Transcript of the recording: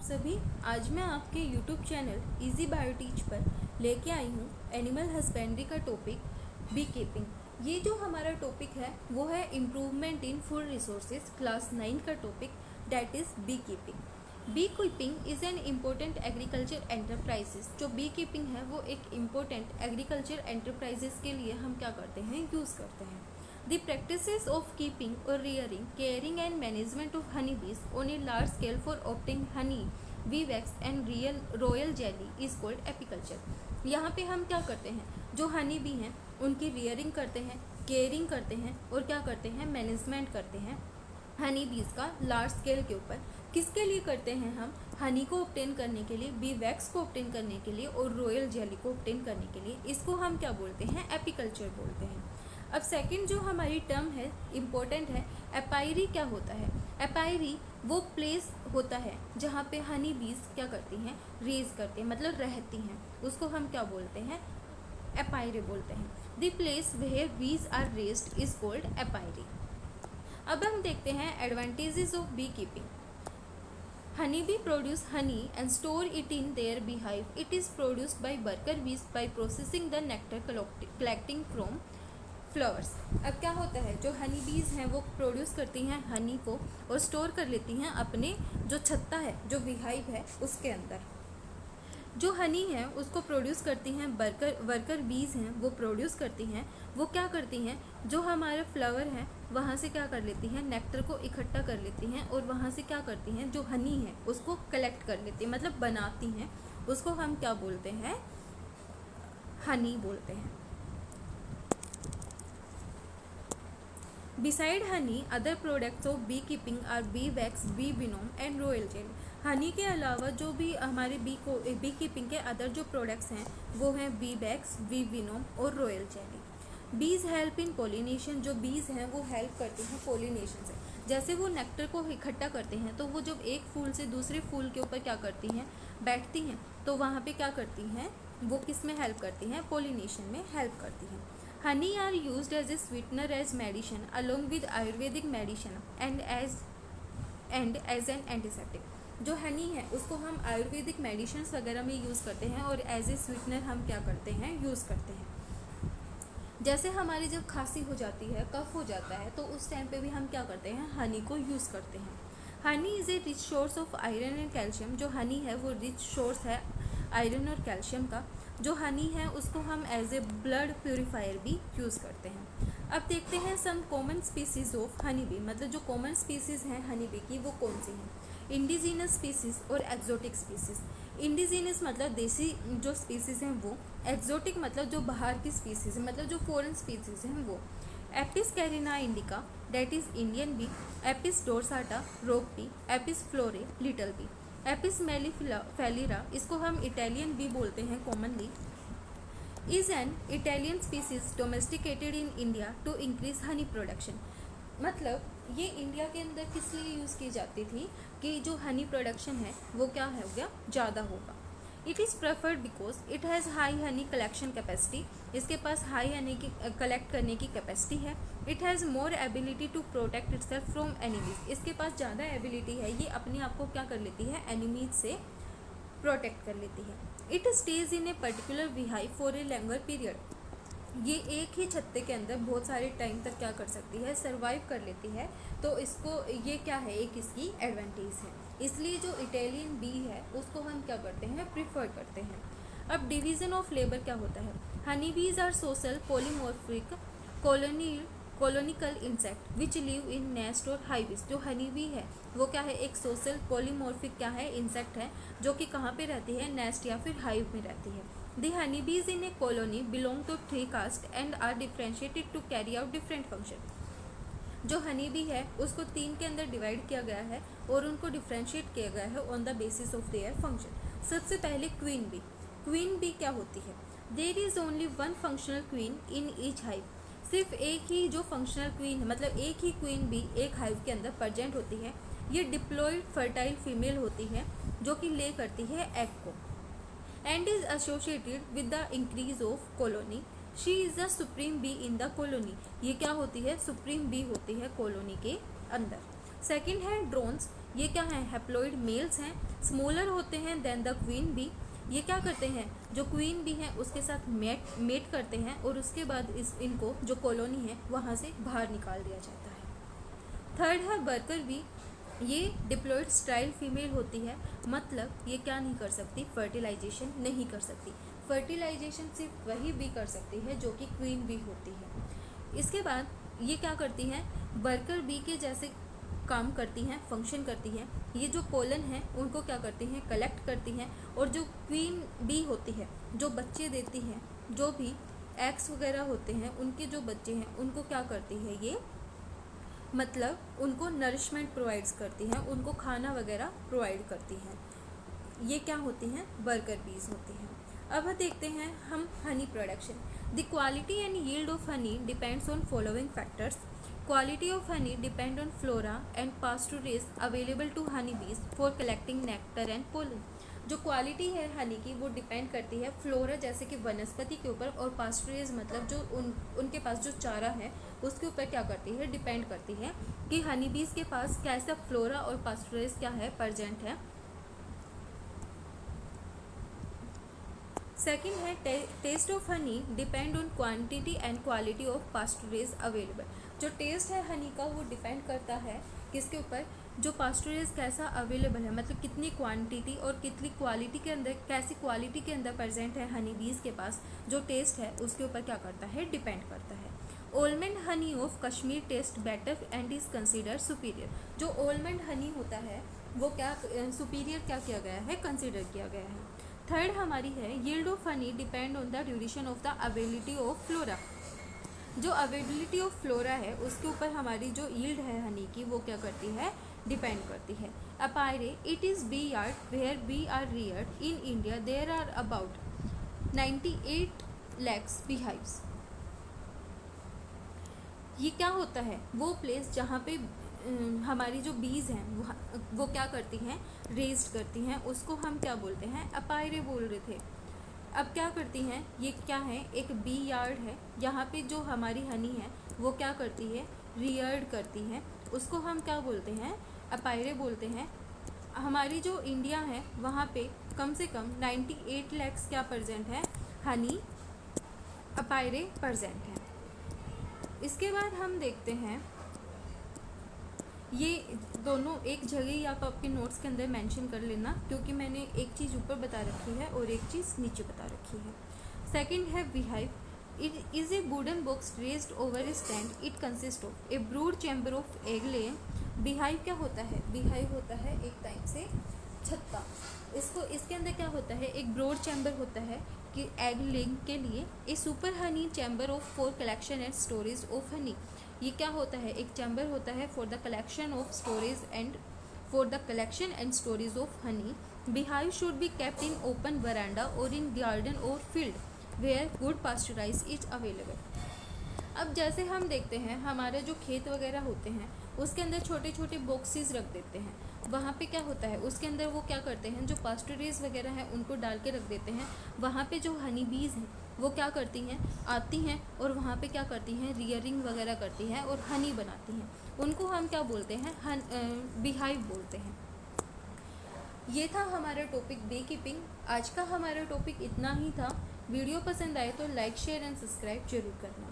सभी, आज मैं आपके YouTube channel easy bio teach पर लेके आई हूँ एनिमल हस्बेंड्री का टॉपिक बी कीपिंग। ये जो हमारा टॉपिक है वो है improvement in food resources class 9 का topic, that is bee keeping. Bee keeping is an important agriculture enterprises. जो बी कीपिंग है वो एक इम्पोर्टेंट एग्रीकल्चर एंटरप्राइजेस के लिए हम क्या करते हैं, यूज़ करते हैं। The practices of keeping or rearing, caring and management of honeybees on a large scale for obtaining honey, bee wax and royal jelly is called apiculture। यहाँ पे हम क्या करते हैं, जो हनी बी हैं उनकी रियरिंग करते हैं, केयरिंग करते हैं और क्या करते हैं, मैनेजमेंट करते हैं हनी बीज का लार्ज स्केल के ऊपर। किसके लिए करते हैं हम, हनी को ऑब्टेन करने के लिए, बी वैक्स को ऑब्टेन करने के लिए और रॉयल जेली को ऑब्टेन करने के लिए। इसको हम क्या बोलते हैं, एपिकल्चर बोलते हैं। अब सेकंड जो हमारी टर्म है इम्पोर्टेंट है, एपायरी क्या होता है। एपायरी वो प्लेस होता है जहाँ पे हनी बीज क्या करती हैं, रेज करती हैं, मतलब रहती हैं, उसको हम क्या बोलते हैं, एपायरी बोलते हैं। The place where bees are raised is called apiary. अब हम देखते हैं advantages of bee keeping. Honey bee produce honey and store it in their bee hive. It is produced by worker bees by processing the nectar collecting from flowers. अब क्या होता है, जो हनी बीज हैं वो प्रोड्यूस करती हैं हनी को और स्टोर कर लेती हैं अपने जो छत्ता है, जो बीहाइव है उसके अंदर। जो हनी है उसको प्रोड्यूस करती हैं वर्कर बीज हैं, वो प्रोड्यूस करती हैं। वो क्या करती हैं, जो हमारे फ्लावर हैं वहाँ से क्या कर लेती हैं, नेक्टर को इकट्ठा कर लेती हैं और वहाँ से क्या करती हैं, जो हनी है उसको कलेक्ट कर लेती हैं, मतलब बनाती हैं। उसको हम क्या बोलते हैं, हनी बोलते हैं। Beside honey, other products of beekeeping are bee wax, bee venom and royal jelly। Honey के अलावा जो भी हमारे बी कीपिंग के अदर जो प्रोडक्ट्स हैं वो हैं बी वैक्स, बी विनोम और रॉयल जेली। बीज हेल्प इन पोलिनेशन। जो बीज हैं वो हेल्प करती हैं पोलिनेशन से। जैसे वो नेक्टर को इकट्ठा करते हैं तो वो जब एक फूल से दूसरे फूल के ऊपर क्या करती हैं, बैठती हैं, तो वहाँ पे क्या करती हैं, वो किस में हेल्प करती हैं, पोलिनेशन में हेल्प करती हैं। Honey are used as a sweetener as medicine along with Ayurvedic medicine and as an antiseptic। जो हनी है उसको हम आयुर्वेदिक मेडिसिन वगैरह में यूज़ करते हैं और एज ए स्वीटनर हम क्या करते हैं, यूज़ करते हैं। जैसे हमारी जब खांसी हो जाती है, कफ हो जाता है, तो उस टाइम पे भी हम क्या करते हैं, हनी को यूज़ करते हैं। Honey is a rich source of iron and calcium. जो हनी है वो रिच सोर्स है आयरन और कैल्शियम का। जो हनी है उसको हम एज ए ब्लड प्योरीफायर भी यूज़ करते हैं। अब देखते हैं some common species of honey bee. मतलब जो कॉमन स्पीसीज़ हैं हनी बी की वो कौन सी हैं, इंडिजीनस स्पीसीज़ और एक्जोटिक स्पीसीज़। इंडिजीनस मतलब देसी जो स्पीसीज़ हैं वो, एक्जोटिक मतलब जो बाहर की स्पीसीज़ है, मतलब जो फॉरेन स्पीसीज़ हैं वो। Apis cerana indica that is Indian bee, Apis dorsata rock bee, Apis florea little bee, Apis mellifera इसको हम इटालियन बी बोलते हैं commonly, is an Italian species domesticated in India to increase honey production. मतलब ये India के अंदर किस लिए यूज़ की जाती थी कि जो हनी प्रोडक्शन है वो क्या हो गया, ज़्यादा होगा। It is preferred because it has high Honey collection capacity. इसके पास हाई हनी की कलेक्ट करने की कैपेसिटी है। It has more ability to protect itself from enemies. इसके पास ज़्यादा एबिलिटी है, ये अपने आप को क्या कर लेती है, एनिमीज से प्रोटेक्ट कर लेती है। It stage in a particular beehive for a longer period. ये एक ही छत्ते के अंदर बहुत सारे टाइम तक क्या कर सकती है, सर्वाइव कर लेती है। तो इसको ये क्या है, एक इसकी एडवांटेज है। इसलिए जो इटालियन बी है उसको हम क्या करते हैं, प्रीफर करते हैं। अब डिवीज़न ऑफ लेबर क्या होता है। Honey bees are social polymorphic colonial insect which live in nest और हाइव्स। जो हनी बी है वो क्या है, एक सोशल पॉलीमॉर्फिक क्या है, इंसेक्ट है, जो कि कहाँ पे रहती है, नेस्ट या फिर हाइव में रहती है। The honey bees in a colony belong to 3 caste and are differentiated to carry out different function. जो हनी बी है उसको 3 के अंदर डिवाइड किया गया है और उनको डिफ्रेंशिएट किया गया है on the basis of their function. सबसे पहले क्वीन बी। क्वीन बी क्या होती है, there is only one functional queen in each hive. सिर्फ एक ही जो फंक्शनल क्वीन है, मतलब एक ही क्वीन बी एक हाइव के अंदर प्रेजेंट होती है। ये डिप्लॉयड फर्टाइल फीमेल होती है जो कि ले करती है एग को and is associated with the increase of colony. She is the supreme be in the colony. ये क्या होती है, सुप्रीम बी होती है कॉलोनी के अंदर। सेकेंड है ड्रोन्स। ये क्या हैं, हैप्लॉइड मेल्स हैं, स्मॉलर होते हैं देन द क्वीन बी। ये क्या करते हैं, जो क्वीन बी है उसके साथ मेट करते हैं और उसके बाद इनको जो कॉलोनी है वहाँ से बाहर निकाल दिया जाता है। थर्ड है वर्कर बी। ये डिप्लॉयड स्टाइल फीमेल होती है, मतलब ये क्या नहीं कर सकती, फर्टिलाइजेशन नहीं कर सकती। फर्टिलाइजेशन सिर्फ वही बी कर सकती है जो कि क्वीन बी होती है। इसके बाद ये क्या करती हैं, वर्कर बी के जैसे काम करती हैं, फंक्शन करती हैं। ये जो पोलन है उनको क्या करती हैं, कलेक्ट करती हैं, और जो क्वीन बी होती है जो बच्चे देती है, जो भी एग्स वगैरह होते हैं उनके जो बच्चे हैं उनको क्या करती है ये, मतलब उनको नरिशमेंट प्रोवाइड्स करती हैं, उनको खाना वगैरह प्रोवाइड करती हैं। ये क्या होती हैं, वर्कर बीज होती हैं। अब देखते हैं हम honey production. The quality and yield of honey depends on following factors. Quality of honey depend on flora and pasturage available to honey bees for collecting nectar and pollen. जो क्वालिटी है honey की वो depend करती है flora जैसे कि वनस्पति के ऊपर, और पास्टुरेज मतलब जो उनके पास जो चारा है उसके ऊपर क्या करती है, डिपेंड करती है कि हनी बीज के पास कैसा फ्लोरा और पास्टुरेज क्या है, प्रेजेंट है। सेकेंड है taste of honey depend on quantity and quality of pasturage available. जो टेस्ट है हनी का वो डिपेंड करता है किसके ऊपर, जो पास्टुरेज कैसा अवेलेबल है, मतलब कितनी क्वांटिटी और कितनी क्वालिटी के अंदर, कैसी क्वालिटी के अंदर प्रेजेंट है हनी बीज के पास, जो टेस्ट है उसके ऊपर क्या करता है, डिपेंड करता है। Almond honey of Kashmir taste better and is consider superior. जो ओलमंड हनी होता है वो क्या सुपीरियर क्या किया गया है, कंसिडर किया गया है। थर्ड हमारी है yield of honey depend on the duration of the availability of flora. जो अवेलेबिलिटी ऑफ फ्लोरा है उसके ऊपर हमारी जो यील्ड है हनी की वो क्या करती है, डिपेंड करती है। Apiary it is bee yard where bee are reared in India there are about 98 lakhs beehives। ये क्या होता है, वो प्लेस जहाँ पे हमारी जो बीज हैं वो क्या करती हैं, रेज्ड करती हैं, उसको हम क्या बोलते हैं, अपायरे बोल रहे थे। अब क्या करती हैं, ये क्या है, एक बी यार्ड है, यहाँ पे जो हमारी हनी है वो क्या करती है, रियर्ड करती है, उसको हम क्या बोलते हैं, अपायरे बोलते हैं। हमारी जो इंडिया है वहाँ पे कम से कम 98 lakhs क्या प्रेजेंट है, हनी अपायरे प्रेजेंट है। इसके बाद हम देखते हैं, ये दोनों एक जगह ही आप आपके नोट्स के अंदर मेंशन कर लेना, क्योंकि मैंने एक चीज़ ऊपर बता रखी है और एक चीज़ नीचे बता रखी है। सेकंड है beehive. It is a wooden box raised over A stand. It consist of A brood chamber of egg layer. Beehive क्या होता है, बीहाइव होता है एक टाइप से छत्ता। इसके अंदर क्या होता है, एक ब्रॉड चैम्बर होता है कि एग लेइंग के लिए। A super honey chamber of for collection and storage of honey. ये क्या होता है, एक चैम्बर होता है for the collection of storage and for the collection and storage of honey. Beehive should be kept in open veranda और in garden और field where good pasturage is available. अब जैसे हम देखते हैं हमारे जो खेत वगैरह होते हैं उसके अंदर छोटे छोटे बॉक्सेस रख देते हैं, वहाँ पे क्या होता है, उसके अंदर वो क्या करते हैं, जो पास्चराइज वगैरह हैं उनको डाल के रख देते हैं। वहाँ पे जो हनी बीज हैं वो क्या करती हैं, आती हैं और वहाँ पे क्या करती हैं, रियरिंग वगैरह करती हैं और हनी बनाती हैं। उनको हम क्या बोलते हैं, बीहाइव बोलते हैं। ये था हमारा टॉपिक बी कीपिंग। आज का हमारा टॉपिक इतना ही था। वीडियो पसंद आए तो लाइक शेयर एंड सब्सक्राइब जरूर करना।